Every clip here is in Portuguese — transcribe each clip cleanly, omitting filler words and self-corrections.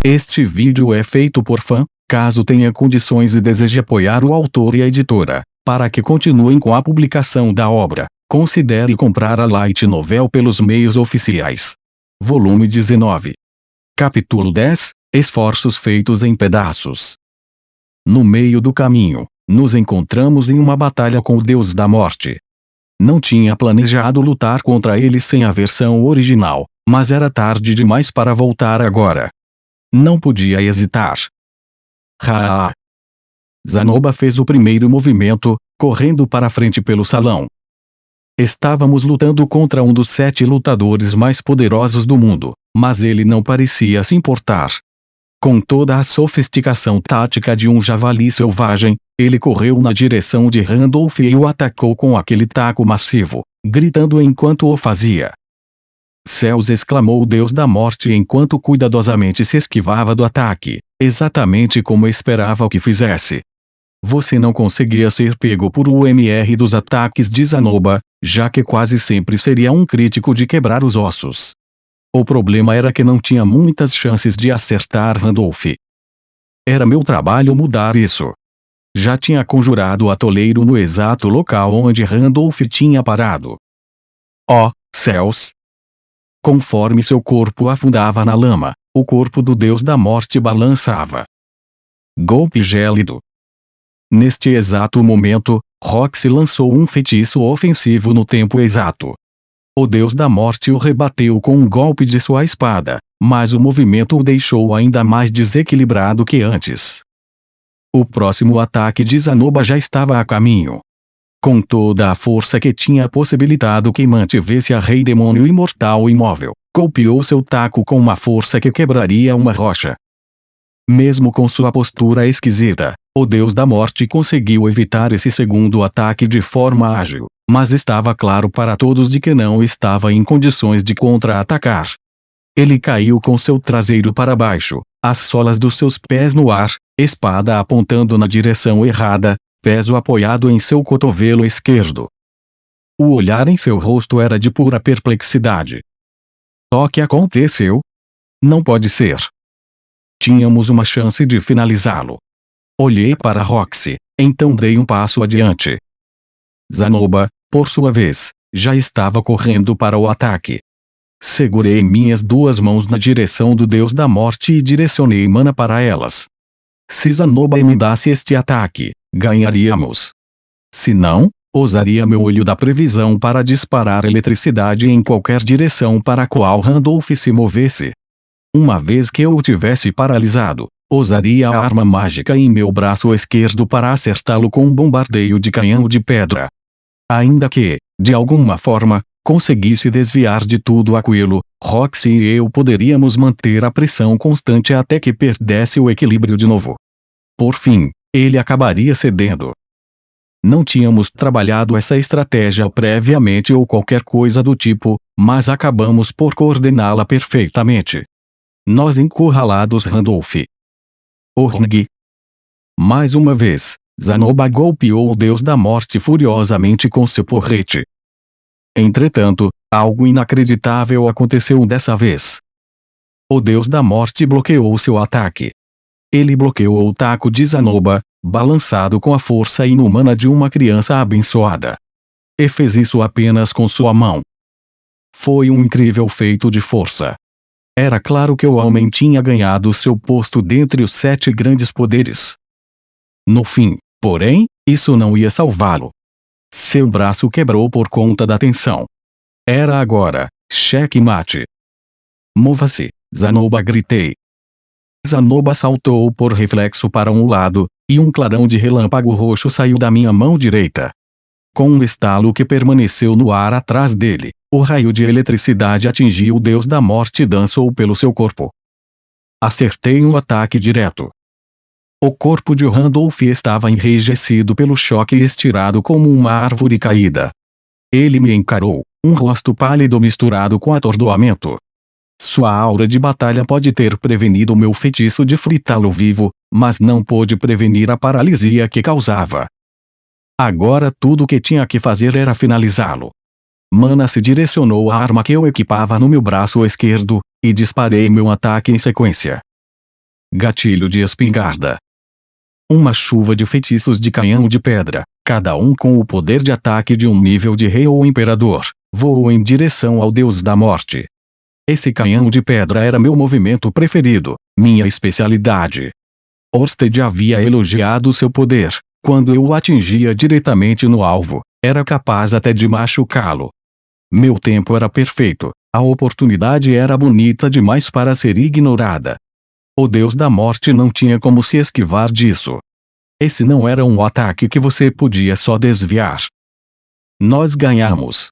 Este vídeo é feito por fã. Caso tenha condições e deseje apoiar o autor e a editora, para que continuem com a publicação da obra, considere comprar a Light Novel pelos meios oficiais. Volume 19. Capítulo 10. Esforços feitos em pedaços. No meio do caminho, nos encontramos em uma batalha com o Deus da Morte. Não tinha planejado lutar contra ele sem a versão original, mas era tarde demais para voltar agora. Não podia hesitar. Zanoba fez o primeiro movimento, correndo para frente pelo salão. Estávamos lutando contra um dos 7 lutadores mais poderosos do mundo, mas ele não parecia se importar. Com toda a sofisticação tática de um javali selvagem, ele correu na direção de Randolph e o atacou com aquele taco massivo, gritando enquanto o fazia. Céus! Exclamou o Deus da Morte enquanto cuidadosamente se esquivava do ataque, exatamente como esperava que fizesse. Você não conseguia ser pego por UMR dos ataques de Zanoba, já que quase sempre seria um crítico de quebrar os ossos. O problema era que não tinha muitas chances de acertar Randolph. Era meu trabalho mudar isso. Já tinha conjurado o atoleiro no exato local onde Randolph tinha parado. Oh, céus! Conforme seu corpo afundava na lama, o corpo do Deus da Morte balançava. Golpe gélido. Neste exato momento, Roxy lançou um feitiço ofensivo no tempo exato. O Deus da Morte o rebateu com um golpe de sua espada, mas o movimento o deixou ainda mais desequilibrado que antes. O próximo ataque de Zanoba já estava a caminho. Com toda a força que tinha possibilitado que mantivesse a Rei Demônio Imortal imóvel, golpeou seu taco com uma força que quebraria uma rocha. Mesmo com sua postura esquisita, o Deus da Morte conseguiu evitar esse segundo ataque de forma ágil, mas estava claro para todos de que não estava em condições de contra-atacar. Ele caiu com seu traseiro para baixo, as solas dos seus pés no ar, espada apontando na direção errada, peso apoiado em seu cotovelo esquerdo. O olhar em seu rosto era de pura perplexidade. O que aconteceu? Não pode ser. Tínhamos uma chance de finalizá-lo. Olhei para Roxy, então dei um passo adiante. Zanoba, por sua vez, já estava correndo para o ataque. Segurei minhas 2 mãos na direção do Deus da Morte e direcionei mana para elas. Se Zanoba emendasse este ataque, ganharíamos. Se não, usaria meu olho da previsão para disparar eletricidade em qualquer direção para a qual Randolph se movesse. Uma vez que eu o tivesse paralisado, usaria a arma mágica em meu braço esquerdo para acertá-lo com um bombardeio de canhão de pedra. Ainda que, de alguma forma, conseguisse desviar de tudo aquilo, Roxy e eu poderíamos manter a pressão constante até que perdesse o equilíbrio de novo. Por fim, ele acabaria cedendo. Não tínhamos trabalhado essa estratégia previamente ou qualquer coisa do tipo, mas acabamos por coordená-la perfeitamente. Nós encurralados Randolph. Orng. Mais uma vez, Zanoba golpeou o Deus da Morte furiosamente com seu porrete. Entretanto, algo inacreditável aconteceu dessa vez. O Deus da Morte bloqueou seu ataque. Ele bloqueou o taco de Zanoba, balançado com a força inumana de uma criança abençoada. E fez isso apenas com sua mão. Foi um incrível feito de força. Era claro que o homem tinha ganhado seu posto dentre os 7 grandes poderes. No fim, porém, isso não ia salvá-lo. Seu braço quebrou por conta da tensão. Era agora, cheque-mate. Mova-se, Zanoba, gritei. Zanoba saltou por reflexo para um lado, e um clarão de relâmpago roxo saiu da minha mão direita. Com um estalo que permaneceu no ar atrás dele, o raio de eletricidade atingiu o Deus da Morte e dançou pelo seu corpo. Acertei um ataque direto. O corpo de Randolph estava enrijecido pelo choque e estirado como uma árvore caída. Ele me encarou, um rosto pálido misturado com atordoamento. Sua aura de batalha pode ter prevenido meu feitiço de fritá-lo vivo, mas não pôde prevenir a paralisia que causava. Agora tudo o que tinha que fazer era finalizá-lo. Mana se direcionou à arma que eu equipava no meu braço esquerdo, e disparei meu ataque em sequência. gatilho de espingarda. Uma chuva de feitiços de canhão de pedra, cada um com o poder de ataque de um nível de rei ou imperador, voou em direção ao deus da morte. Esse canhão de pedra era meu movimento preferido, minha especialidade. Orsted havia elogiado seu poder. Quando eu o atingia diretamente no alvo, era capaz até de machucá-lo. Meu tempo era perfeito, a oportunidade era bonita demais para ser ignorada. O deus da morte não tinha como se esquivar disso. Esse não era um ataque que você podia só desviar. Nós ganhamos.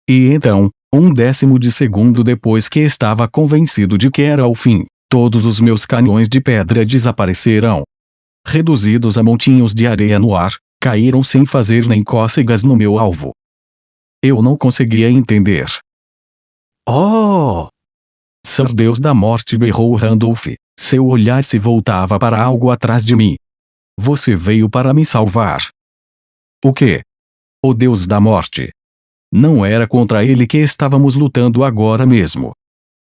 E então, 1/10 de segundo depois que estava convencido de que era o fim, todos os meus canhões de pedra desapareceram. Reduzidos a montinhos de areia no ar, caíram sem fazer nem cócegas no meu alvo. Eu não conseguia entender. Oh! Sir Deus da Morte, berrou Randolph. Seu olhar se voltava para algo atrás de mim. Você veio para me salvar. O quê? O Deus da Morte. Não era contra ele que estávamos lutando agora mesmo.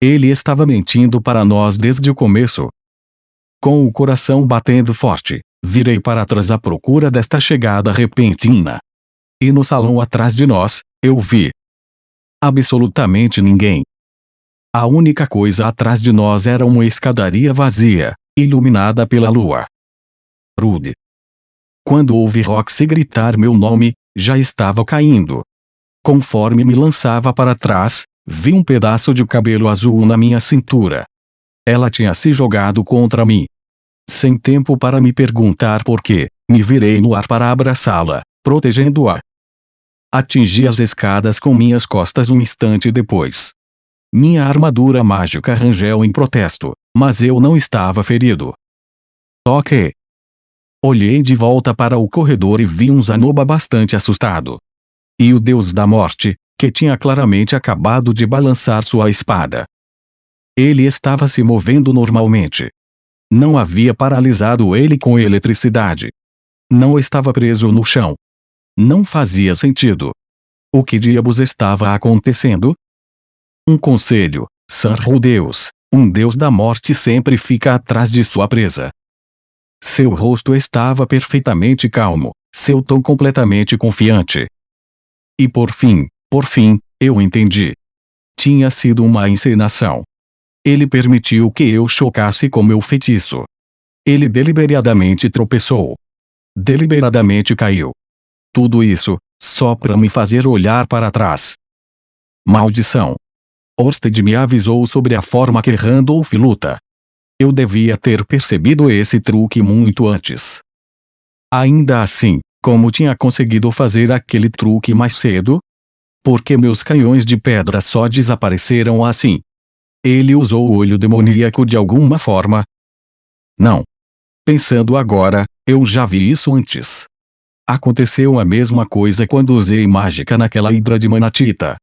Ele estava mentindo para nós desde o começo. Com o coração batendo forte, virei para trás à procura desta chegada repentina. E no salão atrás de nós, eu vi absolutamente ninguém. A única coisa atrás de nós era uma escadaria vazia, iluminada pela lua. Rude. Quando ouvi Roxy gritar meu nome, já estava caindo. Conforme me lançava para trás, vi um pedaço de cabelo azul na minha cintura. Ela tinha se jogado contra mim. Sem tempo para me perguntar por quê, me virei no ar para abraçá-la, protegendo-a. Atingi as escadas com minhas costas um instante depois. Minha armadura mágica rangeu em protesto, mas eu não estava ferido. Ok. Olhei de volta para o corredor e vi um Zanoba bastante assustado. E o Deus da Morte, que tinha claramente acabado de balançar sua espada. Ele estava se movendo normalmente. Não havia paralisado ele com eletricidade. Não estava preso no chão. Não fazia sentido. O que diabos estava acontecendo? Um conselho, Sir Rudeus, um deus da morte sempre fica atrás de sua presa. Seu rosto estava perfeitamente calmo, seu tom completamente confiante. E por fim, eu entendi. Tinha sido uma encenação. Ele permitiu que eu chocasse com meu feitiço. Ele deliberadamente tropeçou. Deliberadamente caiu. Tudo isso, só para me fazer olhar para trás. Maldição. Orsted me avisou sobre a forma que Randolph luta. Eu devia ter percebido esse truque muito antes. Ainda assim, como tinha conseguido fazer aquele truque mais cedo? Porque meus canhões de pedra só desapareceram assim. Ele usou o olho demoníaco de alguma forma? Não. Pensando agora, eu já vi isso antes. Aconteceu a mesma coisa quando usei mágica naquela hidra de manatita.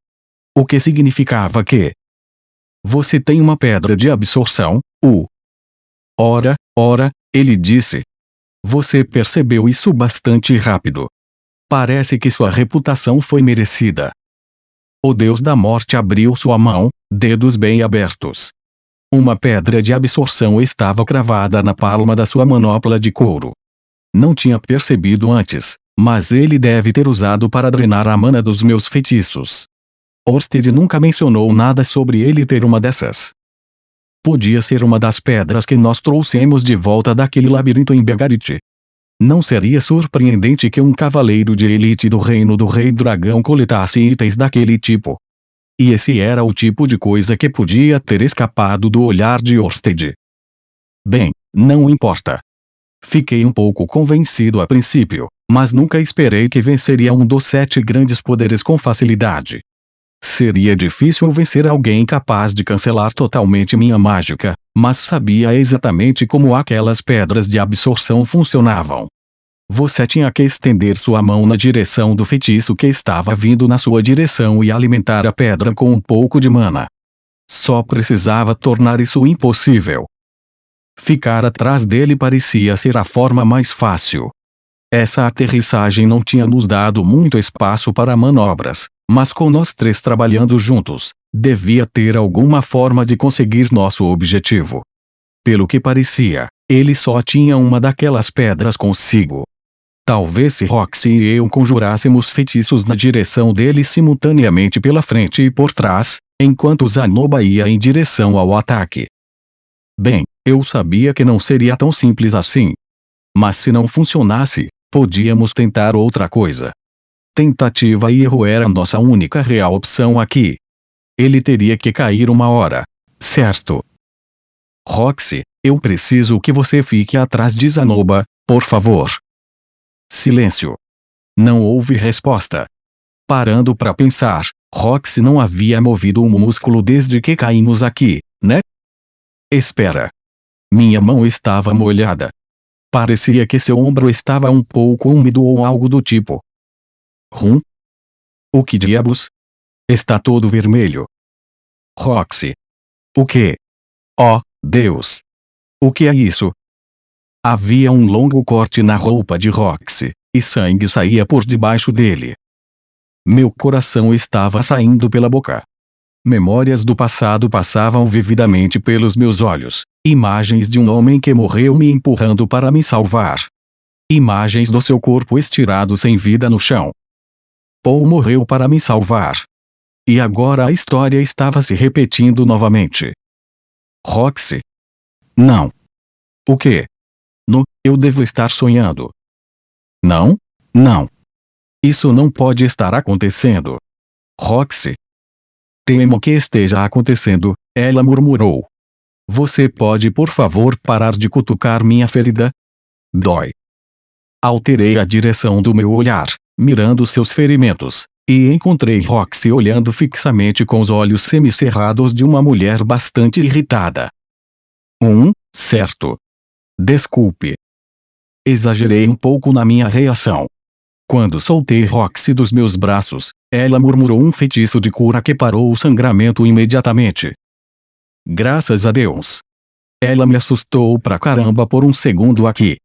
O que significava que você tem uma pedra de absorção, Ora, ele disse. Você percebeu isso bastante rápido. Parece que sua reputação foi merecida. O Deus da Morte abriu sua mão, dedos bem abertos. Uma pedra de absorção estava cravada na palma da sua manopla de couro. Não tinha percebido antes, mas ele deve ter usado para drenar a mana dos meus feitiços. Orsted nunca mencionou nada sobre ele ter uma dessas. Podia ser uma das pedras que nós trouxemos de volta daquele labirinto em Begarit. Não seria surpreendente que um cavaleiro de elite do reino do Rei Dragão coletasse itens daquele tipo. E esse era o tipo de coisa que podia ter escapado do olhar de Orsted. Bem, não importa. Fiquei um pouco convencido a princípio, mas nunca esperei que venceria um dos 7 grandes poderes com facilidade. Seria difícil vencer alguém capaz de cancelar totalmente minha mágica, mas sabia exatamente como aquelas pedras de absorção funcionavam. Você tinha que estender sua mão na direção do feitiço que estava vindo na sua direção e alimentar a pedra com um pouco de mana. Só precisava tornar isso impossível. Ficar atrás dele parecia ser a forma mais fácil. Essa aterrissagem não tinha nos dado muito espaço para manobras, mas com nós 3 trabalhando juntos, devia ter alguma forma de conseguir nosso objetivo. Pelo que parecia, ele só tinha uma daquelas pedras consigo. Talvez se Roxy e eu conjurássemos feitiços na direção dele simultaneamente pela frente e por trás, enquanto Zanoba ia em direção ao ataque. Bem, eu sabia que não seria tão simples assim. Mas se não funcionasse, podíamos tentar outra coisa. Tentativa e erro era nossa única real opção aqui. Ele teria que cair uma hora, certo? Roxy, eu preciso que você fique atrás de Zanoba, por favor. Silêncio. Não houve resposta. Parando para pensar, Roxy não havia movido um músculo desde que caímos aqui, né? Espera. Minha mão estava molhada. Parecia que seu ombro estava um pouco úmido ou algo do tipo. O que diabos? Está todo vermelho. Roxy. O quê? Oh, Deus! O que é isso? Havia um longo corte na roupa de Roxy, e sangue saía por debaixo dele. Meu coração estava saindo pela boca. Memórias do passado passavam vividamente pelos meus olhos, imagens de um homem que morreu me empurrando para me salvar. Imagens do seu corpo estirado sem vida no chão. Paul morreu para me salvar. E agora a história estava se repetindo novamente. Roxy? Não. O quê? Eu devo estar sonhando. Não, não. Isso não pode estar acontecendo. Roxy. Temo que esteja acontecendo, ela murmurou. Você pode por favor parar de cutucar minha ferida? Dói. Alterei a direção do meu olhar, mirando seus ferimentos, e encontrei Roxy olhando fixamente com os olhos semicerrados de uma mulher bastante irritada. Certo. Desculpe. Exagerei um pouco na minha reação. Quando soltei Roxy dos meus braços, ela murmurou um feitiço de cura que parou o sangramento imediatamente. Graças a Deus. Ela me assustou pra caramba por um segundo aqui.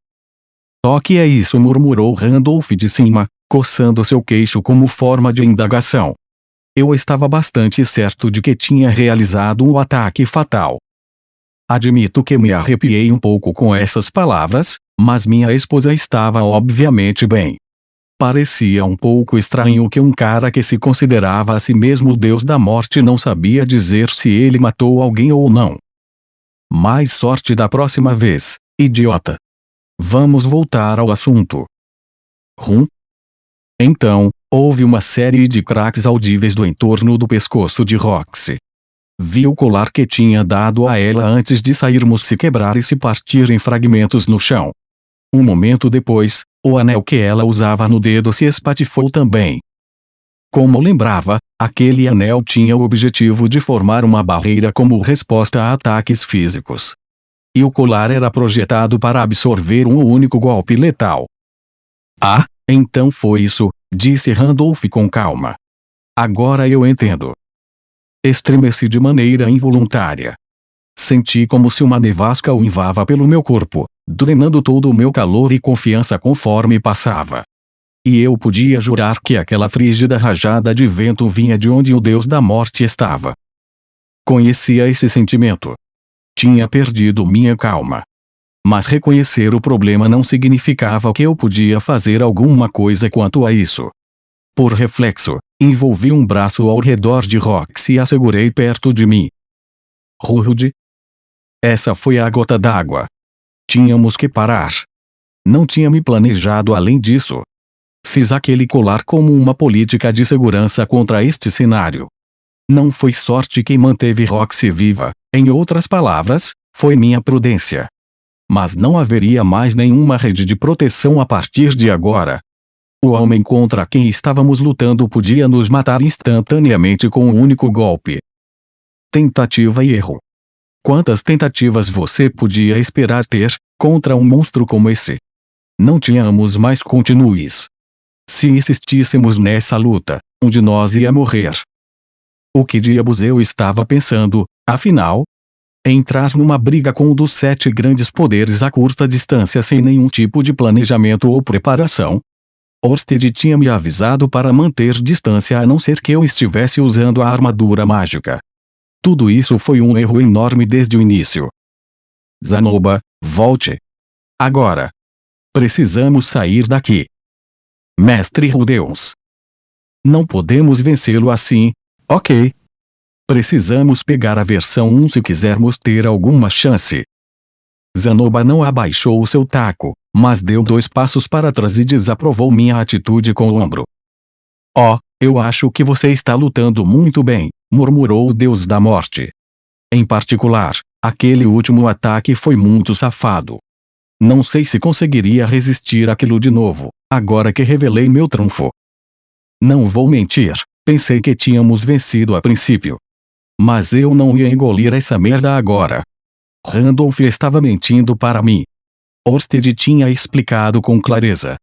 O que é isso? Murmurou Randolph de cima, coçando seu queixo como forma de indagação. Eu estava bastante certo de que tinha realizado um ataque fatal. Admito que me arrepiei um pouco com essas palavras, mas minha esposa estava obviamente bem. Parecia um pouco estranho que um cara que se considerava a si mesmo o deus da morte não sabia dizer se ele matou alguém ou não. Mais sorte da próxima vez, idiota. Vamos voltar ao assunto. Então, houve uma série de craques audíveis do entorno do pescoço de Roxy. Vi o colar que tinha dado a ela antes de sairmos se quebrar e se partir em fragmentos no chão. Um momento depois, o anel que ela usava no dedo se espatifou também. Como lembrava, aquele anel tinha o objetivo de formar uma barreira como resposta a ataques físicos. E o colar era projetado para absorver um único golpe letal. Ah, então foi isso, disse Randolph com calma. Agora eu entendo. Estremeci de maneira involuntária. Senti como se uma nevasca uivava pelo meu corpo, drenando todo o meu calor e confiança conforme passava. E eu podia jurar que aquela frígida rajada de vento vinha de onde o deus da morte estava. Conhecia esse sentimento. Tinha perdido minha calma. Mas reconhecer o problema não significava que eu podia fazer alguma coisa quanto a isso. Por reflexo, envolvi um braço ao redor de Roxy e a segurei perto de mim. Rude. Essa foi a gota d'água. Tínhamos que parar. Não tinha me planejado além disso. Fiz aquele colar como uma política de segurança contra este cenário. Não foi sorte quem manteve Roxy viva, em outras palavras, foi minha prudência. Mas não haveria mais nenhuma rede de proteção a partir de agora. O homem contra quem estávamos lutando podia nos matar instantaneamente com um único golpe. Tentativa e erro. Quantas tentativas você podia esperar ter, contra um monstro como esse? Não tínhamos mais continues. Se insistíssemos nessa luta, um de nós ia morrer. O que diabos eu estava pensando, afinal? Entrar numa briga com um dos 7 grandes poderes a curta distância sem nenhum tipo de planejamento ou preparação? Orsted tinha me avisado para manter distância a não ser que eu estivesse usando a armadura mágica. Tudo isso foi um erro enorme desde o início. Zanoba, volte. Agora. Precisamos sair daqui. Mestre Rudeus. Não podemos vencê-lo assim, ok? Precisamos pegar a versão 1 se quisermos ter alguma chance. Zanoba não abaixou o seu taco, mas deu 2 passos para trás e desaprovou minha atitude com o ombro. Oh, eu acho que você está lutando muito bem, murmurou o Deus da Morte. Em particular, aquele último ataque foi muito safado. Não sei se conseguiria resistir àquilo de novo, agora que revelei meu trunfo. Não vou mentir, pensei que tínhamos vencido a princípio. Mas eu não ia engolir essa merda agora. Randolph estava mentindo para mim. Orsted tinha explicado com clareza.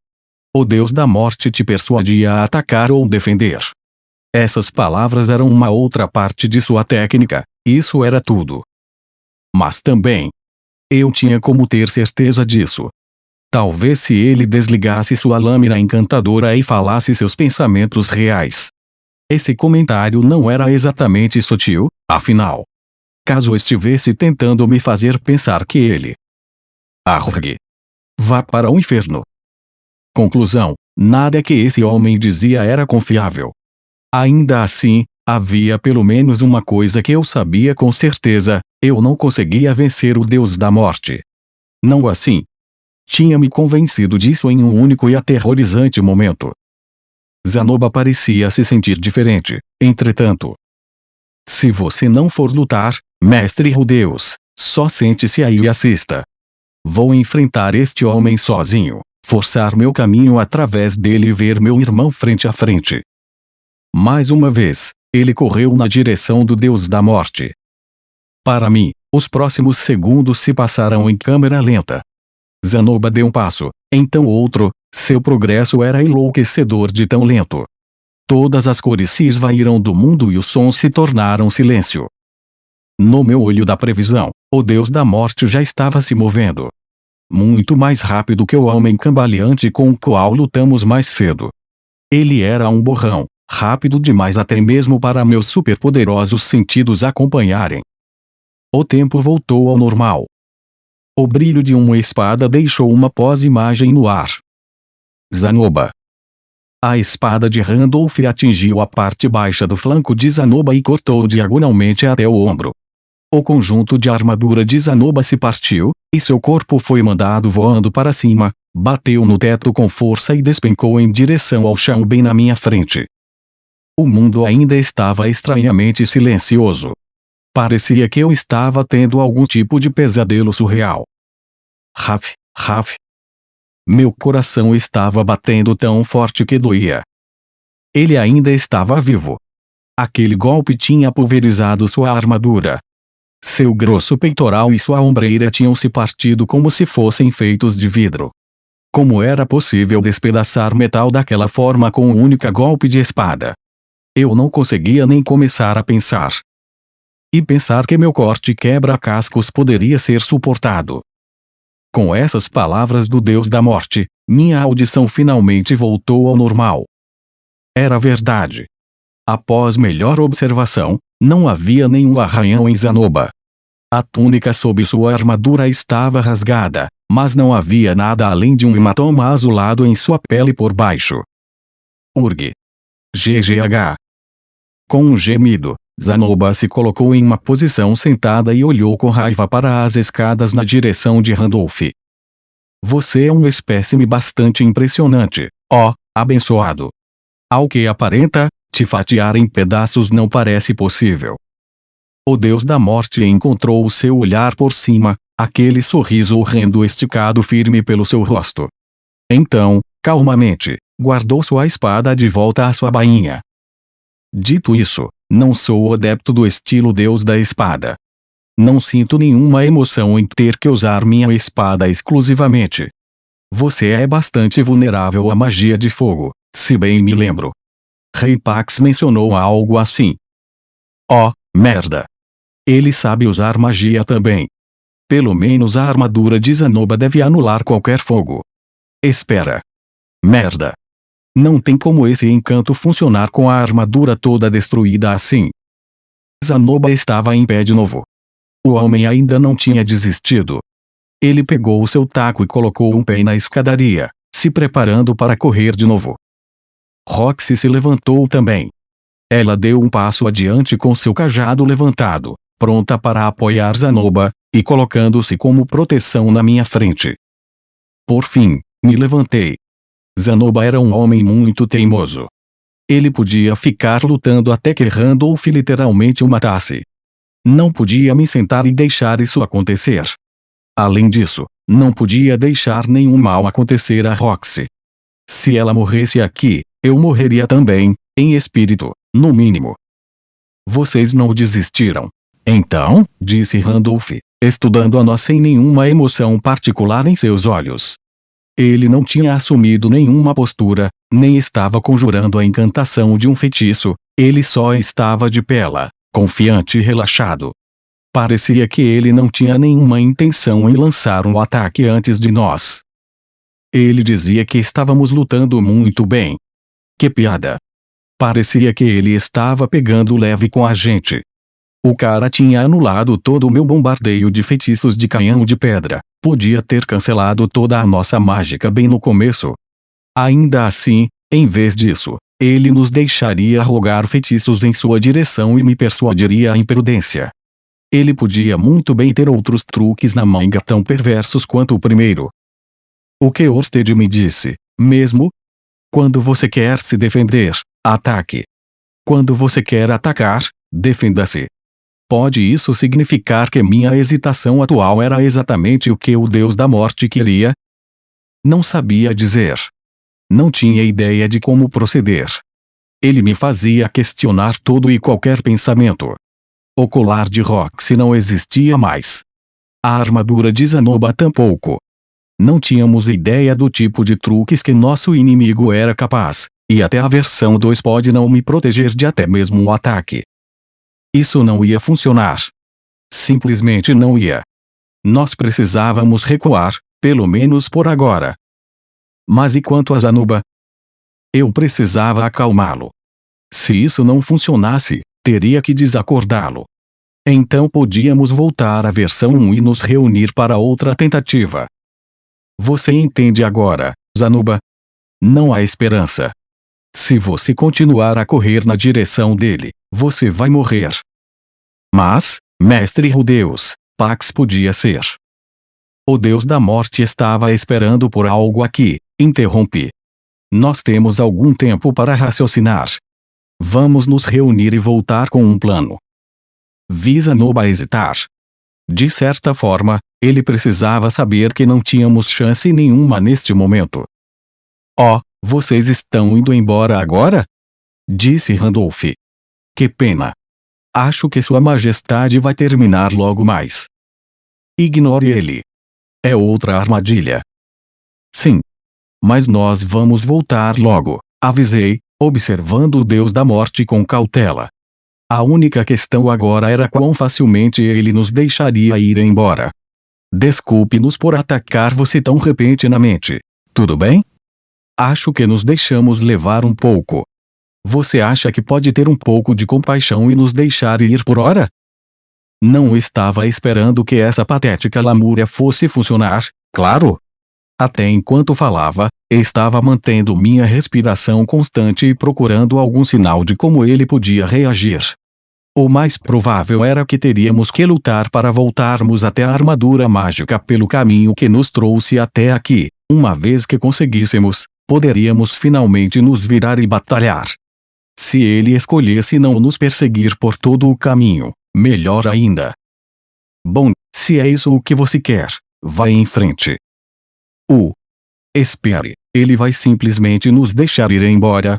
O Deus da Morte te persuadia a atacar ou defender. Essas palavras eram uma outra parte de sua técnica, isso era tudo. Mas também, eu tinha como ter certeza disso. Talvez se ele desligasse sua lâmina encantadora e falasse seus pensamentos reais. Esse comentário não era exatamente sutil, afinal. Caso estivesse tentando me fazer pensar que ele... Arrgue. Vá para o inferno. Conclusão, nada que esse homem dizia era confiável. Ainda assim, havia pelo menos uma coisa que eu sabia com certeza, eu não conseguia vencer o Deus da Morte. Não assim. Tinha me convencido disso em um único e aterrorizante momento. Zanoba parecia se sentir diferente, entretanto. Se você não for lutar, mestre Rudeus, só sente-se aí e assista. Vou enfrentar este homem sozinho, forçar meu caminho através dele e ver meu irmão frente a frente. Mais uma vez, ele correu na direção do Deus da Morte. Para mim, os próximos segundos se passaram em câmera lenta. Zanoba deu um passo, então outro, seu progresso era enlouquecedor de tão lento. Todas as cores se esvaíram do mundo e os sons se tornaram silêncio. No meu olho da previsão, o Deus da Morte já estava se movendo. Muito mais rápido que o homem cambaleante com o qual lutamos mais cedo. Ele era um borrão, rápido demais até mesmo para meus superpoderosos sentidos acompanharem. O tempo voltou ao normal. O brilho de uma espada deixou uma pós-imagem no ar. Zanoba. A espada de Randolph atingiu a parte baixa do flanco de Zanoba e cortou diagonalmente até o ombro. O conjunto de armadura de Zanoba se partiu, e seu corpo foi mandado voando para cima, bateu no teto com força e despencou em direção ao chão bem na minha frente. O mundo ainda estava estranhamente silencioso. Parecia que eu estava tendo algum tipo de pesadelo surreal. Raf, Raf. Meu coração estava batendo tão forte que doía. Ele ainda estava vivo. Aquele golpe tinha pulverizado sua armadura. Seu grosso peitoral e sua ombreira tinham se partido como se fossem feitos de vidro. Como era possível despedaçar metal daquela forma com um único golpe de espada? Eu não conseguia nem começar a pensar. E pensar que meu corte quebra-cascos poderia ser suportado. Com essas palavras do Deus da Morte, minha audição finalmente voltou ao normal. Era verdade. Após melhor observação, não havia nenhum arranhão em Zanoba. A túnica sob sua armadura estava rasgada, mas não havia nada além de um hematoma azulado em sua pele por baixo. Urg. GGH. Com um gemido, Zanoba se colocou em uma posição sentada e olhou com raiva para as escadas na direção de Randolph. Você é um espécime bastante impressionante, ó, abençoado. Ao que aparenta, te fatiar em pedaços não parece possível. O Deus da Morte encontrou o seu olhar por cima, aquele sorriso horrendo esticado firme pelo seu rosto. Então, calmamente, guardou sua espada de volta à sua bainha. Dito isso, não sou adepto do estilo Deus da Espada. Não sinto nenhuma emoção em ter que usar minha espada exclusivamente. Você é bastante vulnerável à magia de fogo, se bem me lembro. Rei Pax mencionou algo assim. Oh, merda. Ele sabe usar magia também. Pelo menos a armadura de Zanoba deve anular qualquer fogo. Espera. Merda. Não tem como esse encanto funcionar com a armadura toda destruída assim. Zanoba estava em pé de novo. O homem ainda não tinha desistido, Ele pegou o seu taco e colocou um pé na escadaria, se preparando para correr de novo. Roxy se levantou também. Ela deu um passo adiante com seu cajado levantado, pronta para apoiar Zanoba, e colocando-se como proteção na minha frente. Por fim, me levantei. Zanoba era um homem muito teimoso. Ele podia ficar lutando até que Randolph literalmente o matasse. Não podia me sentar e deixar isso acontecer. Além disso, não podia deixar nenhum mal acontecer a Roxy. Se ela morresse aqui, eu morreria também, em espírito, no mínimo. Vocês não desistiram. Então, disse Randolph, estudando a nós sem nenhuma emoção particular em seus olhos. Ele não tinha assumido nenhuma postura, nem estava conjurando a encantação de um feitiço, ele só estava de pé lá, confiante e relaxado. Parecia que ele não tinha nenhuma intenção em lançar um ataque antes de nós. Ele dizia que estávamos lutando muito bem. Que piada! Parecia que ele estava pegando leve com a gente. O cara tinha anulado todo o meu bombardeio de feitiços de canhão de pedra, podia ter cancelado toda a nossa mágica bem no começo. Ainda assim, em vez disso, ele nos deixaria rogar feitiços em sua direção e me persuadiria à imprudência. Ele podia muito bem ter outros truques na manga tão perversos quanto o primeiro. O que Orsted me disse, mesmo? Quando você quer se defender, ataque. Quando você quer atacar, defenda-se. Pode isso significar que minha hesitação atual era exatamente o que o Deus da Morte queria? Não sabia dizer. Não tinha ideia de como proceder. Ele me fazia questionar todo e qualquer pensamento. O colar de Roxy não existia mais. A armadura de Zanoba tampouco. Não tínhamos ideia do tipo de truques que nosso inimigo era capaz, e até a versão 2 pode não me proteger de até mesmo um ataque. Isso não ia funcionar. Simplesmente não ia. Nós precisávamos recuar, pelo menos por agora. Mas e quanto a Zanoba? Eu precisava acalmá-lo. Se isso não funcionasse, teria que desacordá-lo. Então podíamos voltar à versão 1 e nos reunir para outra tentativa. Você entende agora, Zanoba? Não há esperança. Se você continuar a correr na direção dele, você vai morrer. Mas, mestre Rudeus, Pax podia ser. O Deus da Morte estava esperando por algo aqui, interrompi. Nós temos algum tempo para raciocinar. Vamos nos reunir e voltar com um plano. Vi Zanoba hesitar. De certa forma, ele precisava saber que não tínhamos chance nenhuma neste momento. Oh, vocês estão indo embora agora? Disse Randolph. Que pena. Acho que Sua Majestade vai terminar logo mais. Ignore ele. É outra armadilha. Sim. Mas nós vamos voltar logo, avisei, observando o Deus da Morte com cautela. A única questão agora era quão facilmente ele nos deixaria ir embora. Desculpe-nos por atacar você tão repentinamente. Tudo bem? Acho que nos deixamos levar um pouco. Você acha que pode ter um pouco de compaixão e nos deixar ir por hora? Não estava esperando que essa patética lamúria fosse funcionar, claro. Até enquanto falava, estava mantendo minha respiração constante e procurando algum sinal de como ele podia reagir. O mais provável era que teríamos que lutar para voltarmos até a armadura mágica pelo caminho que nos trouxe até aqui. Uma vez que conseguíssemos, poderíamos finalmente nos virar e batalhar. Se ele escolhesse não nos perseguir por todo o caminho, melhor ainda. Bom, se é isso o que você quer, vá em frente. Espere, ele vai simplesmente nos deixar ir embora?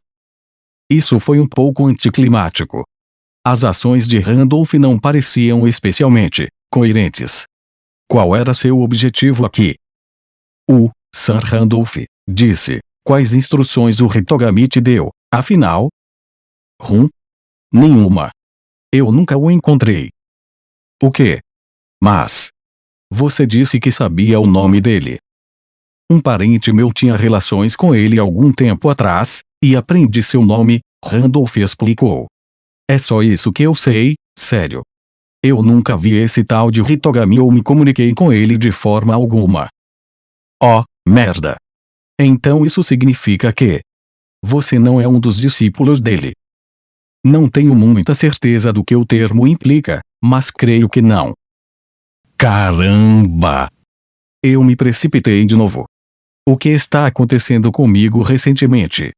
Isso foi um pouco anticlimático. As ações de Randolph não pareciam especialmente coerentes. Qual era seu objetivo aqui? Sir Randolph, disse, quais instruções o Hitogami te deu, afinal? Nenhuma. Eu nunca o encontrei. O quê? Mas você disse que sabia o nome dele. Um parente meu tinha relações com ele algum tempo atrás, e aprendi seu nome, Randolph explicou. É só isso que eu sei, sério. Eu nunca vi esse tal de Hitogami ou me comuniquei com ele de forma alguma. Oh, merda. Então isso significa que você não é um dos discípulos dele. Não tenho muita certeza do que o termo implica, mas creio que não. Caramba! Eu me precipitei de novo. O que está acontecendo comigo recentemente?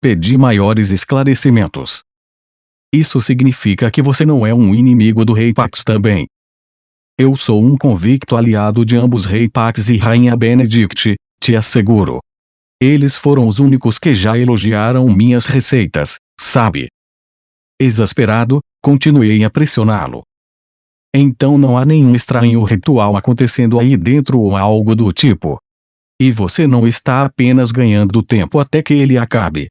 Pedi maiores esclarecimentos. Isso significa que você não é um inimigo do Rei Pax também. Eu sou um convicto aliado de ambos Rei Pax e Rainha Benedict, te asseguro. Eles foram os únicos que já elogiaram minhas receitas, sabe? Exasperado, continuei a pressioná-lo. Então não há nenhum estranho ritual acontecendo aí dentro ou algo do tipo. E você não está apenas ganhando tempo até que ele acabe.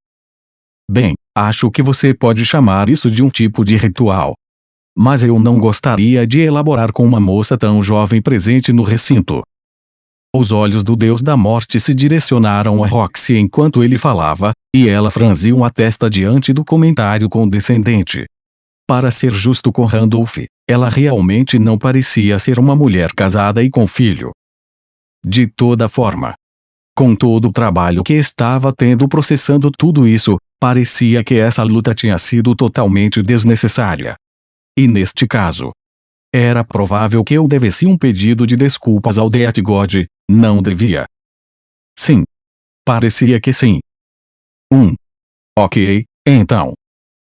Bem, acho que você pode chamar isso de um tipo de ritual. Mas eu não gostaria de elaborar com uma moça tão jovem presente no recinto. Os olhos do deus da morte se direcionaram a Roxy enquanto ele falava, e ela franziu a testa diante do comentário condescendente. Para ser justo com Randolph, ela realmente não parecia ser uma mulher casada e com filho. De toda forma, com todo o trabalho que estava tendo processando tudo isso, parecia que essa luta tinha sido totalmente desnecessária. E neste caso, era provável que eu devesse um pedido de desculpas ao Death God, não devia? Sim. Parecia que sim. Ok, então.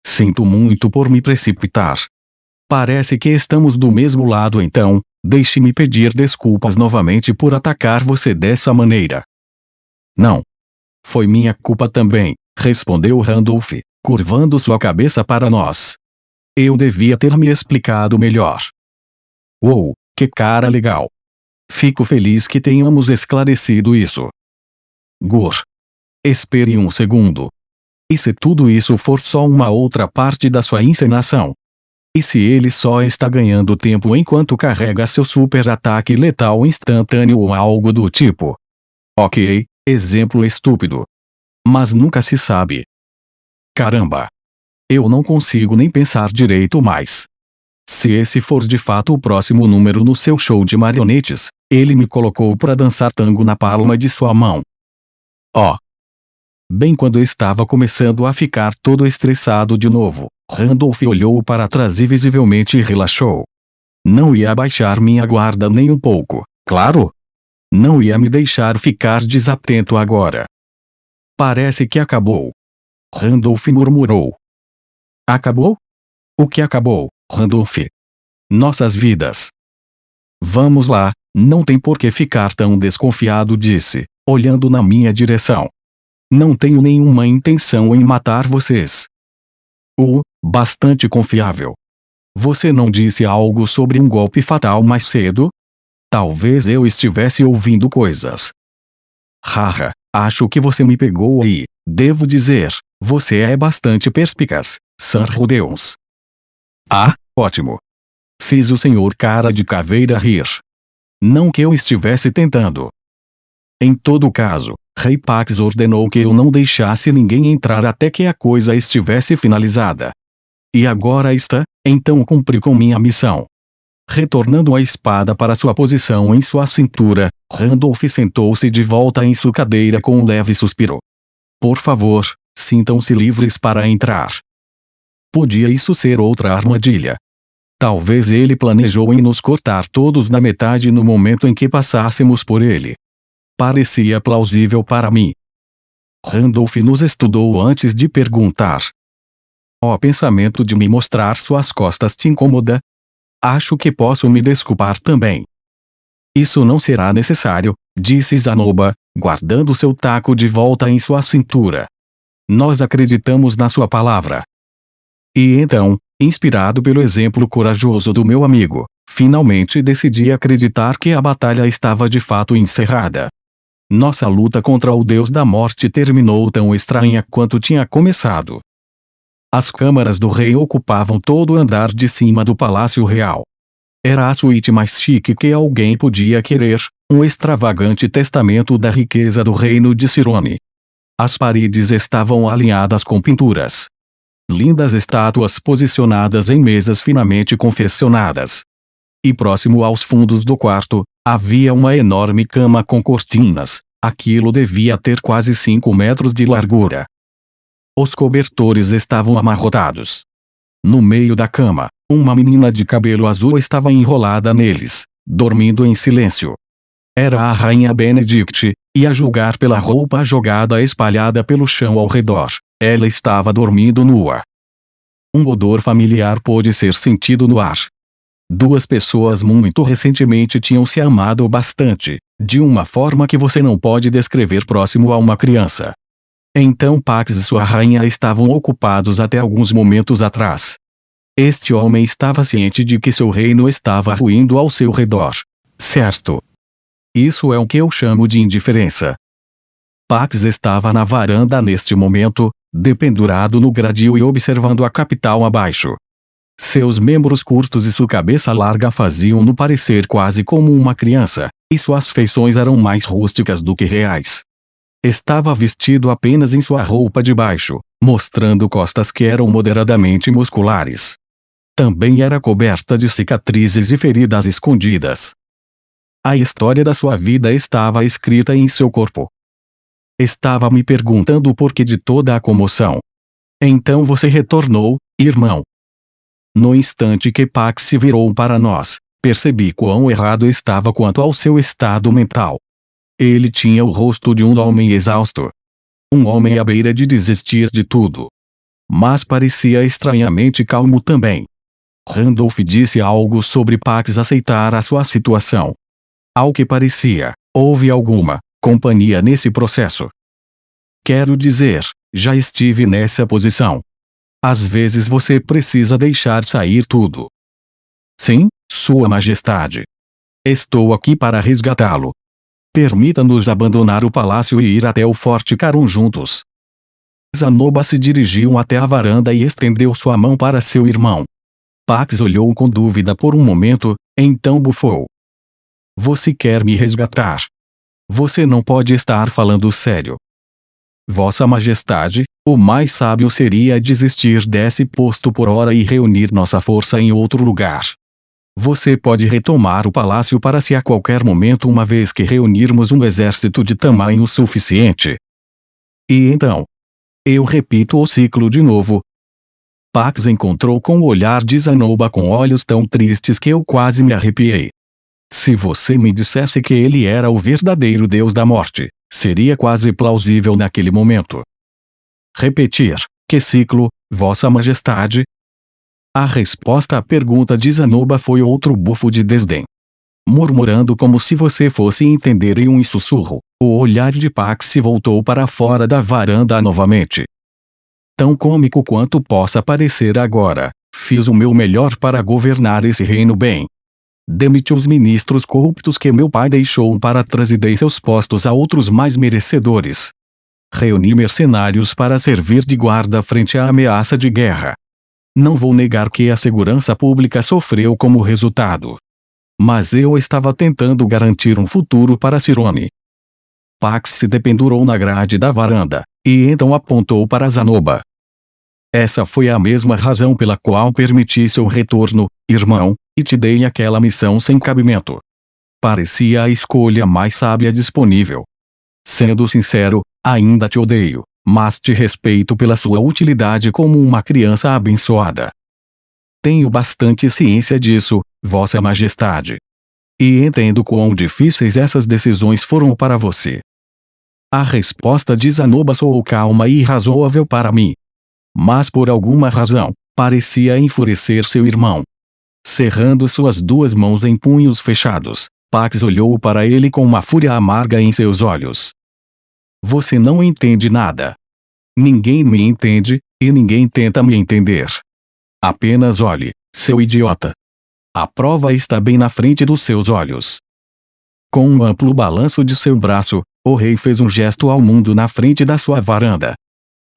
Sinto muito por me precipitar. Parece que estamos do mesmo lado então, deixe-me pedir desculpas novamente por atacar você dessa maneira. Não. Foi minha culpa também, respondeu Randolph, curvando sua cabeça para nós. Eu devia ter me explicado melhor. Uou, que cara legal. Fico feliz que tenhamos esclarecido isso. Gur. Espere um segundo. E se tudo isso for só uma outra parte da sua encenação? E se ele só está ganhando tempo enquanto carrega seu super ataque letal instantâneo ou algo do tipo? Ok, exemplo estúpido. Mas nunca se sabe. Caramba. Eu não consigo nem pensar direito mais. Se esse for de fato o próximo número no seu show de marionetes, ele me colocou para dançar tango na palma de sua mão. Oh! Bem quando estava começando a ficar todo estressado de novo, Randolph olhou para trás e visivelmente relaxou. Não ia abaixar minha guarda nem um pouco, claro. Não ia me deixar ficar desatento agora. Parece que acabou. Randolph murmurou. Acabou? O que acabou, Randolph? Nossas vidas. Vamos lá, não tem por que ficar tão desconfiado, disse, olhando na minha direção. Não tenho nenhuma intenção em matar vocês. Bastante confiável. Você não disse algo sobre um golpe fatal mais cedo? Talvez eu estivesse ouvindo coisas. Haha, acho que você me pegou aí, devo dizer, você é bastante perspicaz, Sir Rudeus. Ah, ótimo. Fiz o senhor cara de caveira rir. Não que eu estivesse tentando. Em todo caso, Rei Pax ordenou que eu não deixasse ninguém entrar até que a coisa estivesse finalizada. E agora está, então cumpri com minha missão. Retornando a espada para sua posição em sua cintura, Randolph sentou-se de volta em sua cadeira com um leve suspiro. Por favor, sintam-se livres para entrar. Podia isso ser outra armadilha. Talvez ele planejou em nos cortar todos na metade no momento em que passássemos por ele. Parecia plausível para mim. Randolph nos estudou antes de perguntar. O pensamento de me mostrar suas costas te incomoda? Acho que posso me desculpar também. Isso não será necessário, disse Zanoba, guardando seu taco de volta em sua cintura. Nós acreditamos na sua palavra. E então, inspirado pelo exemplo corajoso do meu amigo, finalmente decidi acreditar que a batalha estava de fato encerrada. Nossa luta contra o deus da morte terminou tão estranha quanto tinha começado. As câmaras do rei ocupavam todo o andar de cima do Palácio Real. Era a suíte mais chique que alguém podia querer, um extravagante testamento da riqueza do reino de Cirone. As paredes estavam alinhadas com pinturas. lindas estátuas posicionadas em mesas finamente confeccionadas. E próximo aos fundos do quarto, havia uma enorme cama com cortinas. Aquilo devia ter quase 5 metros de largura. Os cobertores estavam amarrotados. No meio da cama, uma menina de cabelo azul estava enrolada neles, dormindo em silêncio. Era a rainha Benedict, e a julgar pela roupa jogada espalhada pelo chão ao redor, ela estava dormindo nua. Um odor familiar pôde ser sentido no ar. Duas pessoas muito recentemente tinham se amado bastante, de uma forma que você não pode descrever próximo a uma criança. Então Pax e sua rainha estavam ocupados até alguns momentos atrás. Este homem estava ciente de que seu reino estava ruindo ao seu redor. Certo. Isso é o que eu chamo de indiferença. Pax estava na varanda neste momento, dependurado no gradil e observando a capital abaixo. Seus membros curtos e sua cabeça larga faziam-no parecer quase como uma criança, e suas feições eram mais rústicas do que reais. Estava vestido apenas em sua roupa de baixo, mostrando costas que eram moderadamente musculares. Também era coberta de cicatrizes e feridas escondidas. A história da sua vida estava escrita em seu corpo. Estava me perguntando o porquê de toda a comoção. Então você retornou, irmão. No instante que Pax se virou para nós, percebi quão errado estava quanto ao seu estado mental. Ele tinha o rosto de um homem exausto. Um homem à beira de desistir de tudo. Mas parecia estranhamente calmo também. Randolph disse algo sobre Pax aceitar a sua situação. Ao que parecia, houve alguma companhia nesse processo. Quero dizer, já estive nessa posição. Às vezes você precisa deixar sair tudo. Sim, Sua Majestade. Estou aqui para resgatá-lo. Permita-nos abandonar o palácio e ir até o Forte Caron juntos. Zanoba se dirigiu até a varanda e estendeu sua mão para seu irmão. Pax olhou com dúvida por um momento, então bufou. Você quer me resgatar? Você não pode estar falando sério. Vossa Majestade, o mais sábio seria desistir desse posto por hora e reunir nossa força em outro lugar. Você pode retomar o palácio para si a qualquer momento uma vez que reunirmos um exército de tamanho suficiente. E então? Eu repito o ciclo de novo. Pax encontrou com o olhar de Zanoba com olhos tão tristes que eu quase me arrepiei. Se você me dissesse que ele era o verdadeiro deus da morte, seria quase plausível naquele momento. Repetir, que ciclo, Vossa Majestade? A resposta à pergunta de Zanoba foi outro bufo de desdém. Murmurando como se você fosse entender em um sussurro, o olhar de Pax se voltou para fora da varanda novamente. Tão cômico quanto possa parecer agora, fiz o meu melhor para governar esse reino bem. Demiti os ministros corruptos que meu pai deixou para trás e dei seus postos a outros mais merecedores. Reuni mercenários para servir de guarda frente à ameaça de guerra. Não vou negar que a segurança pública sofreu como resultado. Mas eu estava tentando garantir um futuro para Cirone. Pax se dependurou na grade da varanda, e então apontou para Zanoba. Essa foi a mesma razão pela qual permiti seu retorno, irmão, e te dei aquela missão sem cabimento. Parecia a escolha mais sábia disponível. Sendo sincero, ainda te odeio, mas te respeito pela sua utilidade como uma criança abençoada. Tenho bastante ciência disso, Vossa Majestade. E entendo quão difíceis essas decisões foram para você. A resposta de Zanoba soou calma e razoável para mim. Mas por alguma razão, parecia enfurecer seu irmão. Cerrando suas duas mãos em punhos fechados, Pax olhou para ele com uma fúria amarga em seus olhos. Você não entende nada. Ninguém me entende, e ninguém tenta me entender. Apenas olhe, seu idiota. A prova está bem na frente dos seus olhos. Com um amplo balanço de seu braço, o rei fez um gesto ao mundo na frente da sua varanda.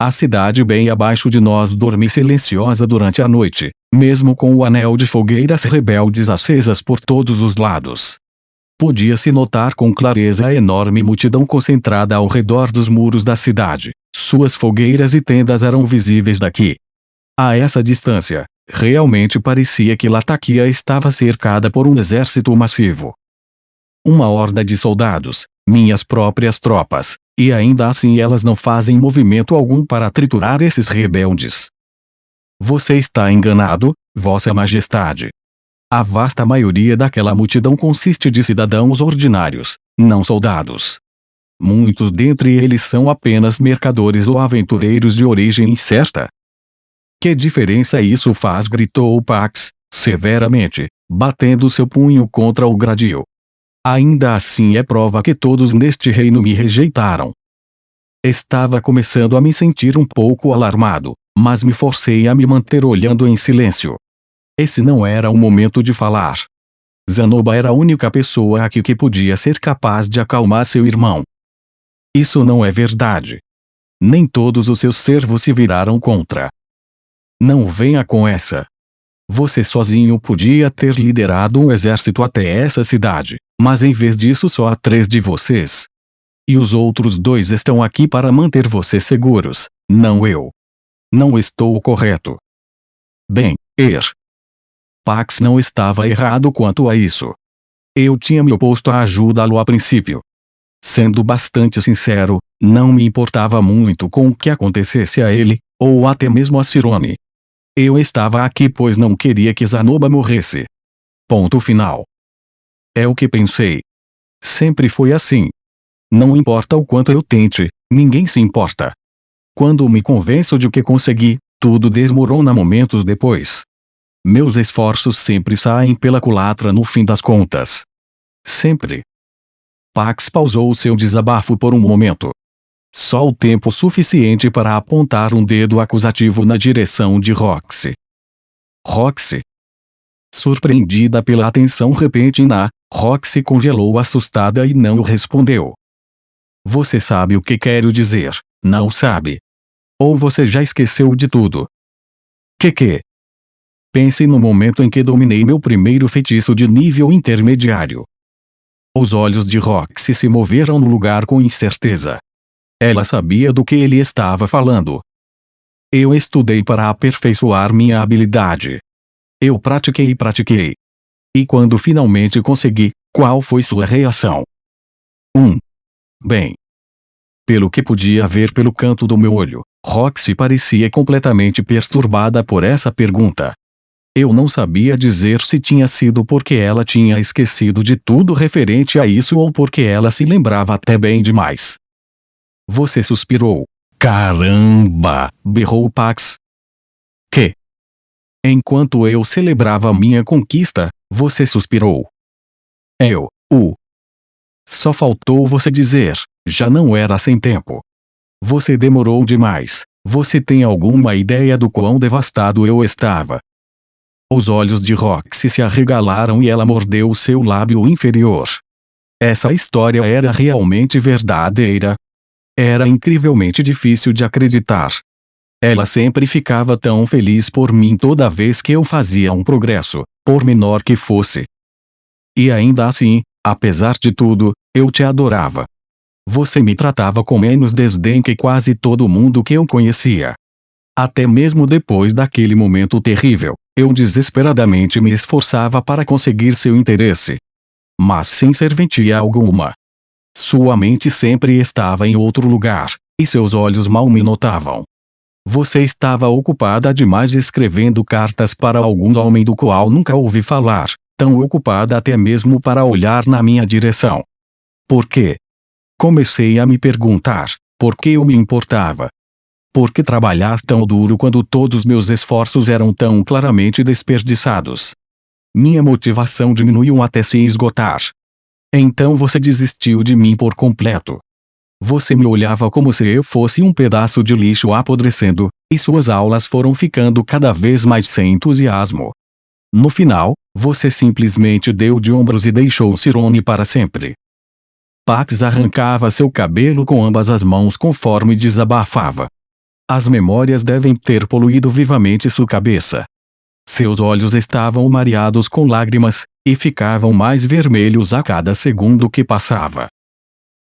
A cidade bem abaixo de nós dorme silenciosa durante a noite, mesmo com o anel de fogueiras rebeldes acesas por todos os lados. Podia-se notar com clareza a enorme multidão concentrada ao redor dos muros da cidade. Suas fogueiras e tendas eram visíveis daqui. A essa distância, realmente parecia que Latakia estava cercada por um exército massivo. Uma horda de soldados, minhas próprias tropas, e ainda assim elas não fazem movimento algum para triturar esses rebeldes. Você está enganado, Vossa Majestade. A vasta maioria daquela multidão consiste de cidadãos ordinários, não soldados. Muitos dentre eles são apenas mercadores ou aventureiros de origem incerta. Que diferença isso faz? Gritou Pax, severamente, batendo seu punho contra o gradil. Ainda assim é prova que todos neste reino me rejeitaram. Estava começando a me sentir um pouco alarmado, mas me forcei a me manter olhando em silêncio. Esse não era o momento de falar. Zanoba era a única pessoa aqui que podia ser capaz de acalmar seu irmão. Isso não é verdade. Nem todos os seus servos se viraram contra. Não venha com essa. Você sozinho podia ter liderado um exército até essa cidade, mas em vez disso só há 3 de vocês. E os outros 2 estão aqui para manter vocês seguros, não eu. Não estou correto. Bem, Pax não estava errado quanto a isso. Eu tinha me oposto a ajudá-lo a princípio. Sendo bastante sincero, não me importava muito com o que acontecesse a ele, ou até mesmo a Cirone. Eu estava aqui pois não queria que Zanoba morresse. Ponto final. É o que pensei. Sempre foi assim. Não importa o quanto eu tente, ninguém se importa. Quando me convenço de que consegui, tudo desmorona momentos depois. Meus esforços sempre saem pela culatra no fim das contas. Sempre. Pax pausou seu desabafo por um momento. Só o tempo suficiente para apontar um dedo acusativo na direção de Roxy. Roxy? Surpreendida pela atenção repentina, Roxy congelou assustada e não respondeu. Você sabe o que quero dizer, não sabe? Ou você já esqueceu de tudo? Que? Pense no momento em que dominei meu primeiro feitiço de nível intermediário. Os olhos de Roxy se moveram no lugar com incerteza. Ela sabia do que ele estava falando. Eu estudei para aperfeiçoar minha habilidade. Eu pratiquei. E quando finalmente consegui, qual foi sua reação? Bem. Pelo que podia ver pelo canto do meu olho, Roxy parecia completamente perturbada por essa pergunta. Eu não sabia dizer se tinha sido porque ela tinha esquecido de tudo referente a isso ou porque ela se lembrava até bem demais. Você suspirou. Caramba! Berrou Pax. Que? Enquanto eu celebrava minha conquista, você suspirou. Só faltou você dizer, já não era sem tempo. Você demorou demais. Você tem alguma ideia do quão devastado eu estava? Os olhos de Roxy se arregalaram e ela mordeu seu lábio inferior. Essa história era realmente verdadeira. Era incrivelmente difícil de acreditar. Ela sempre ficava tão feliz por mim toda vez que eu fazia um progresso, por menor que fosse. E ainda assim, apesar de tudo, eu te adorava. Você me tratava com menos desdém que quase todo mundo que eu conhecia. Até mesmo depois daquele momento terrível, eu desesperadamente me esforçava para conseguir seu interesse. Mas sem serventia alguma. Sua mente sempre estava em outro lugar, e seus olhos mal me notavam. Você estava ocupada demais escrevendo cartas para algum homem do qual nunca ouvi falar, tão ocupada até mesmo para olhar na minha direção. Por quê? Comecei a me perguntar, por que eu me importava? Por que trabalhar tão duro quando todos meus esforços eram tão claramente desperdiçados? Minha motivação diminuiu até se esgotar. Então você desistiu de mim por completo. Você me olhava como se eu fosse um pedaço de lixo apodrecendo, e suas aulas foram ficando cada vez mais sem entusiasmo. No final, você simplesmente deu de ombros e deixou Cirone para sempre. Pax arrancava seu cabelo com ambas as mãos conforme desabafava. As memórias devem ter poluído vivamente sua cabeça. Seus olhos estavam mareados com lágrimas, e ficavam mais vermelhos a cada segundo que passava.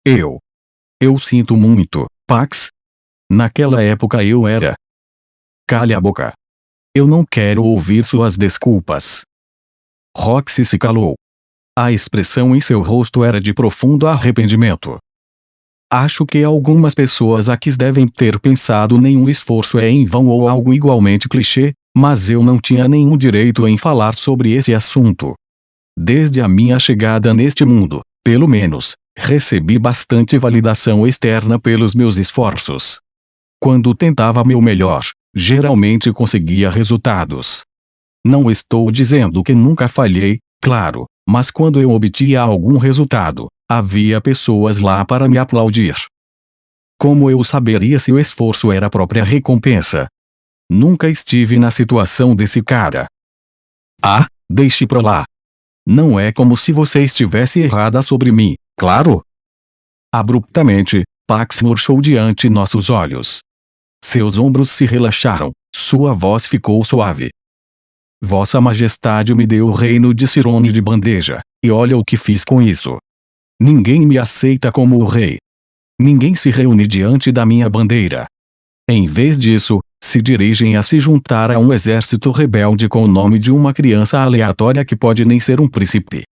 Eu sinto muito, Pax. Naquela época eu era. Calha a boca. Eu não quero ouvir suas desculpas. Roxy se calou. A expressão em seu rosto era de profundo arrependimento. Acho que algumas pessoas aqui devem ter pensado nenhum esforço é em vão ou algo igualmente clichê, mas eu não tinha nenhum direito em falar sobre esse assunto. Desde a minha chegada neste mundo, pelo menos, recebi bastante validação externa pelos meus esforços. Quando tentava meu melhor, geralmente conseguia resultados. Não estou dizendo que nunca falhei, claro, mas quando eu obtinha algum resultado, havia pessoas lá para me aplaudir. Como eu saberia se o esforço era a própria recompensa? Nunca estive na situação desse cara. Ah, deixe pra lá. Não é como se você estivesse errada sobre mim, claro? Abruptamente, Pax murchou diante nossos olhos. Seus ombros se relaxaram, sua voz ficou suave. Vossa Majestade me deu o reino de Cirone de bandeja, e olha o que fiz com isso. Ninguém me aceita como o rei. Ninguém se reúne diante da minha bandeira. Em vez disso, se dirigem a se juntar a um exército rebelde com o nome de uma criança aleatória que pode nem ser um príncipe.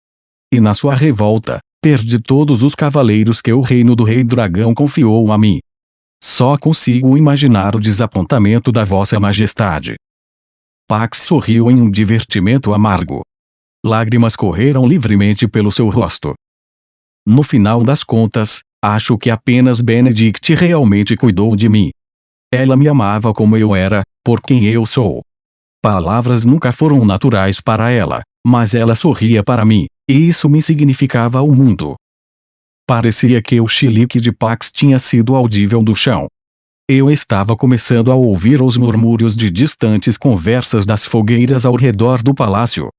E na sua revolta, perdi todos os cavaleiros que o reino do Rei Dragão confiou a mim. Só consigo imaginar o desapontamento da Vossa Majestade. Pax sorriu em um divertimento amargo. Lágrimas correram livremente pelo seu rosto. No final das contas, acho que apenas Benedict realmente cuidou de mim. Ela me amava como eu era, por quem eu sou. Palavras nunca foram naturais para ela, mas ela sorria para mim, e isso me significava o mundo. Parecia que o chilique de Pax tinha sido audível do chão. Eu estava começando a ouvir os murmúrios de distantes conversas das fogueiras ao redor do palácio.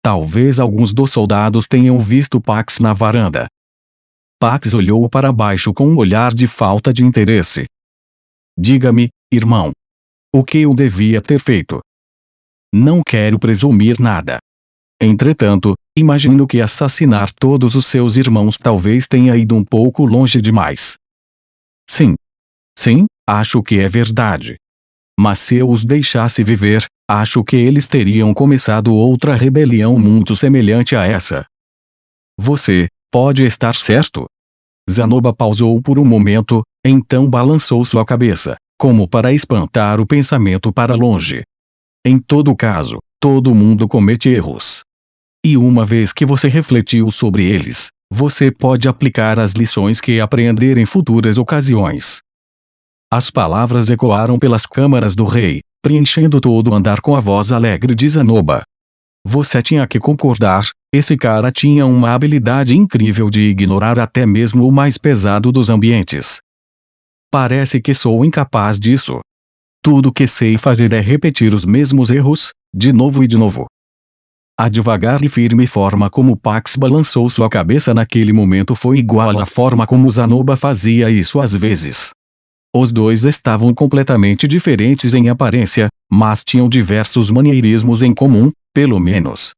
Talvez alguns dos soldados tenham visto Pax na varanda. Pax olhou para baixo com um olhar de falta de interesse. Diga-me, irmão. O que eu devia ter feito? Não quero presumir nada. Entretanto, imagino que assassinar todos os seus irmãos talvez tenha ido um pouco longe demais. Sim. Sim, acho que é verdade. Mas se eu os deixasse viver, acho que eles teriam começado outra rebelião muito semelhante a essa. Você pode estar certo. Zanoba pausou por um momento, então balançou sua cabeça, como para espantar o pensamento para longe. Em todo caso, todo mundo comete erros. E uma vez que você refletiu sobre eles, você pode aplicar as lições que aprender em futuras ocasiões. As palavras ecoaram pelas câmaras do rei, preenchendo todo o andar com a voz alegre de Zanoba. Você tinha que concordar, esse cara tinha uma habilidade incrível de ignorar até mesmo o mais pesado dos ambientes. Parece que sou incapaz disso. Tudo que sei fazer é repetir os mesmos erros, de novo e de novo. A devagar e firme forma como Pax balançou sua cabeça naquele momento foi igual à forma como Zanoba fazia isso às vezes. Os dois estavam completamente diferentes em aparência, mas tinham diversos maneirismos em comum, pelo menos.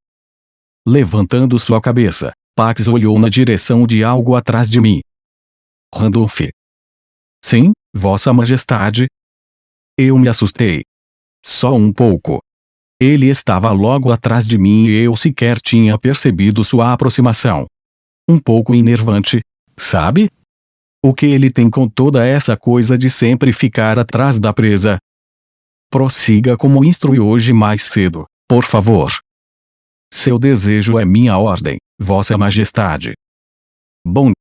Levantando sua cabeça, Pax olhou na direção de algo atrás de mim. Randolph. Sim, Vossa Majestade. Eu me assustei. Só um pouco. Ele estava logo atrás de mim e eu sequer tinha percebido sua aproximação. Um pouco enervante, sabe? O que ele tem com toda essa coisa de sempre ficar atrás da presa? Prossiga como instruí hoje mais cedo, por favor. Seu desejo é minha ordem, Vossa Majestade. Bom.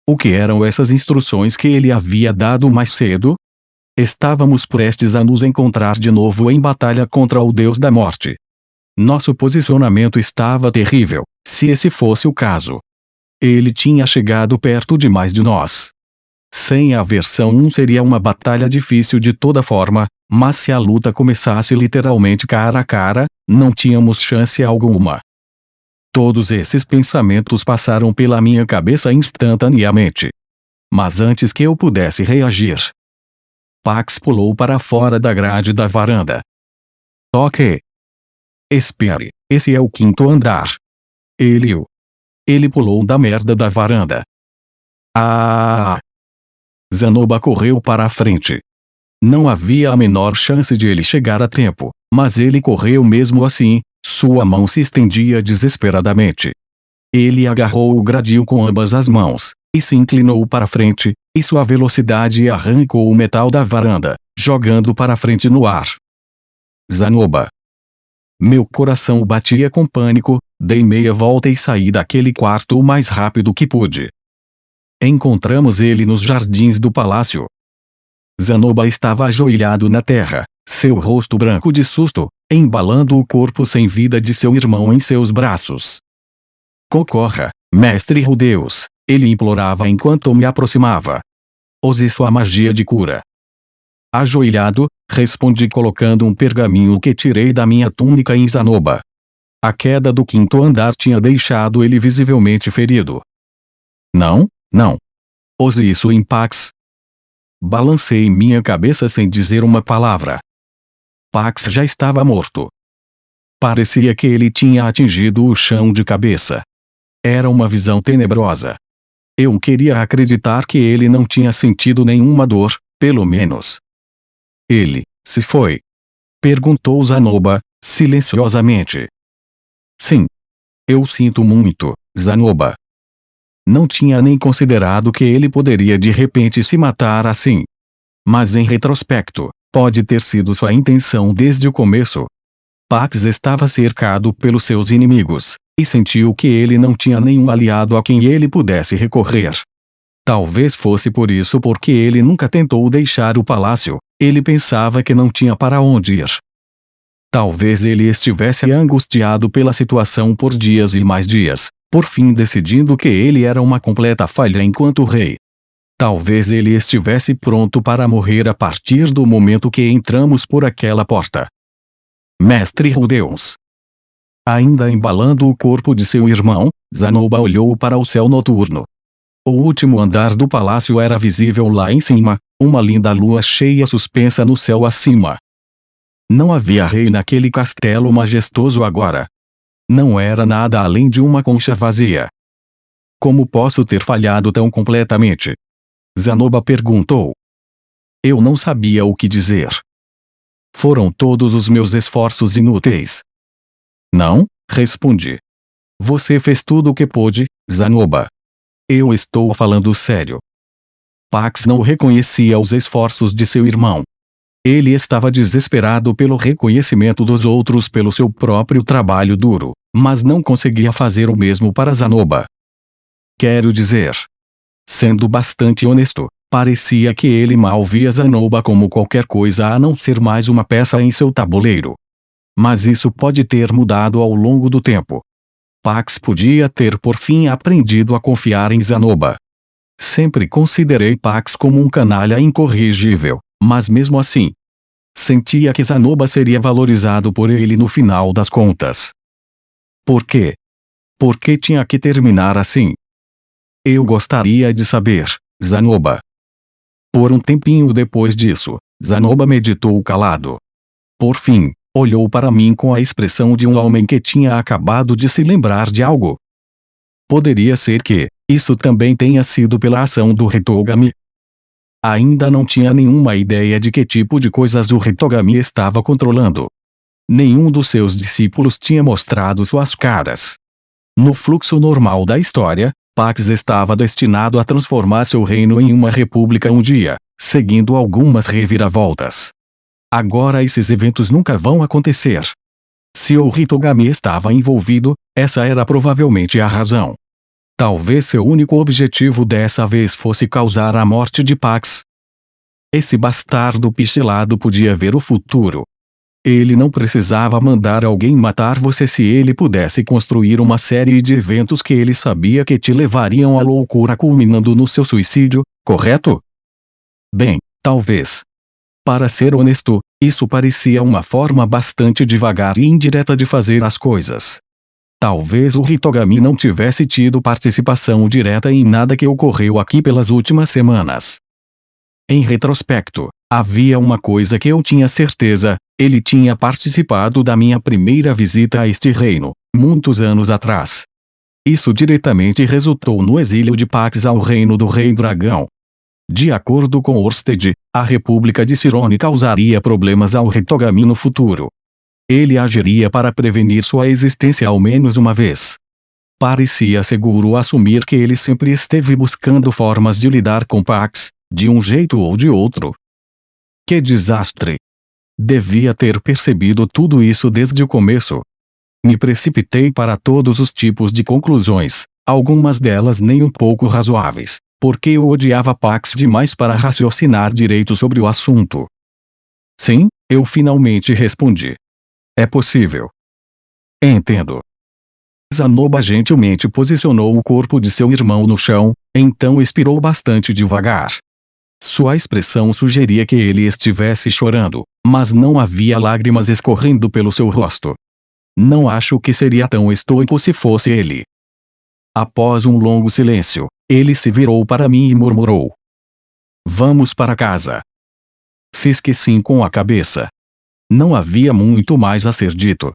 O que eram essas instruções que ele havia dado mais cedo? Estávamos prestes a nos encontrar de novo em batalha contra o Deus da Morte. Nosso posicionamento estava terrível, se esse fosse o caso. Ele tinha chegado perto demais de nós. Sem a versão 1 seria uma batalha difícil de toda forma, mas se a luta começasse literalmente cara a cara, não tínhamos chance alguma. Todos esses pensamentos passaram pela minha cabeça instantaneamente. Mas antes que eu pudesse reagir, Pax pulou para fora da grade da varanda. Ok. Espere, esse é o 5º andar. Ele pulou da merda da varanda. Ah! Zanoba correu para a frente. Não havia a menor chance de ele chegar a tempo, mas ele correu mesmo assim, sua mão se estendia desesperadamente. Ele agarrou o gradil com ambas as mãos, e se inclinou para frente, e sua velocidade arrancou o metal da varanda, jogando para frente no ar. Zanoba. Meu coração batia com pânico, dei meia volta e saí daquele quarto o mais rápido que pude. Encontramos ele nos jardins do palácio. Zanoba estava ajoelhado na terra, seu rosto branco de susto, embalando o corpo sem vida de seu irmão em seus braços. Concorra, mestre Rudeus, ele implorava enquanto me aproximava. Use sua magia de cura. Ajoelhado, respondi colocando um pergaminho que tirei da minha túnica em Zanoba. A queda do 5º andar tinha deixado ele visivelmente ferido. Não, não. Use isso em Pax. Balancei minha cabeça sem dizer uma palavra. Pax já estava morto. Parecia que ele tinha atingido o chão de cabeça. Era uma visão tenebrosa. Eu queria acreditar que ele não tinha sentido nenhuma dor, pelo menos. Ele se foi? Perguntou Zanoba, silenciosamente. Sim. Eu sinto muito, Zanoba. Não tinha nem considerado que ele poderia de repente se matar assim. Mas em retrospecto, pode ter sido sua intenção desde o começo. Pax estava cercado pelos seus inimigos, e sentiu que ele não tinha nenhum aliado a quem ele pudesse recorrer. Talvez fosse por isso porque ele nunca tentou deixar o palácio, ele pensava que não tinha para onde ir. Talvez ele estivesse angustiado pela situação por dias e mais dias, por fim decidindo que ele era uma completa falha enquanto rei. Talvez ele estivesse pronto para morrer a partir do momento que entramos por aquela porta. Mestre Rudeus. Ainda embalando o corpo de seu irmão, Zanoba olhou para o céu noturno. O último andar do palácio era visível lá em cima, uma linda lua cheia suspensa no céu acima. Não havia rei naquele castelo majestoso agora. Não era nada além de uma concha vazia. Como posso ter falhado tão completamente? Zanoba perguntou. Eu não sabia o que dizer. Foram todos os meus esforços inúteis. Não, respondi. Você fez tudo o que pôde, Zanoba. Eu estou falando sério. Pax não reconhecia os esforços de seu irmão. Ele estava desesperado pelo reconhecimento dos outros pelo seu próprio trabalho duro, mas não conseguia fazer o mesmo para Zanoba. Quero dizer. Sendo bastante honesto, parecia que ele mal via Zanoba como qualquer coisa a não ser mais uma peça em seu tabuleiro. Mas isso pode ter mudado ao longo do tempo. Pax podia ter por fim aprendido a confiar em Zanoba. Sempre considerei Pax como um canalha incorrigível, mas mesmo assim, sentia que Zanoba seria valorizado por ele no final das contas. Por quê? Por que tinha que terminar assim? Eu gostaria de saber, Zanoba. Por um tempinho depois disso, Zanoba meditou calado. Por fim, olhou para mim com a expressão de um homem que tinha acabado de se lembrar de algo. Poderia ser que isso também tenha sido pela ação do Hitogami. Ainda não tinha nenhuma ideia de que tipo de coisas o Hitogami estava controlando. Nenhum dos seus discípulos tinha mostrado suas caras. No fluxo normal da história, Pax estava destinado a transformar seu reino em uma república um dia, seguindo algumas reviravoltas. Agora esses eventos nunca vão acontecer. Se o Hitogami estava envolvido, essa era provavelmente a razão. Talvez seu único objetivo dessa vez fosse causar a morte de Pax. Esse bastardo pistelado podia ver o futuro. Ele não precisava mandar alguém matar você se ele pudesse construir uma série de eventos que ele sabia que te levariam à loucura culminando no seu suicídio, correto? Bem, talvez. Para ser honesto, isso parecia uma forma bastante devagar e indireta de fazer as coisas. Talvez o Hitogami não tivesse tido participação direta em nada que ocorreu aqui pelas últimas semanas. Em retrospecto, havia uma coisa que eu tinha certeza: ele tinha participado da minha primeira visita a este reino, muitos anos atrás. Isso diretamente resultou no exílio de Pax ao reino do Rei Dragão. De acordo com Orsted, a República de Cirone causaria problemas ao Retogami no futuro. Ele agiria para prevenir sua existência ao menos uma vez. Parecia seguro assumir que ele sempre esteve buscando formas de lidar com Pax, de um jeito ou de outro. Que desastre! Devia ter percebido tudo isso desde o começo. Me precipitei para todos os tipos de conclusões, algumas delas nem um pouco razoáveis, porque eu odiava Pax demais para raciocinar direito sobre o assunto. Sim, eu finalmente respondi. É possível. Entendo. Zanoba gentilmente posicionou o corpo de seu irmão no chão, então expirou bastante devagar. Sua expressão sugeria que ele estivesse chorando, mas não havia lágrimas escorrendo pelo seu rosto. Não acho que seria tão estoico se fosse ele. Após um longo silêncio, ele se virou para mim e murmurou: Vamos para casa. Fiz que sim com a cabeça. Não havia muito mais a ser dito.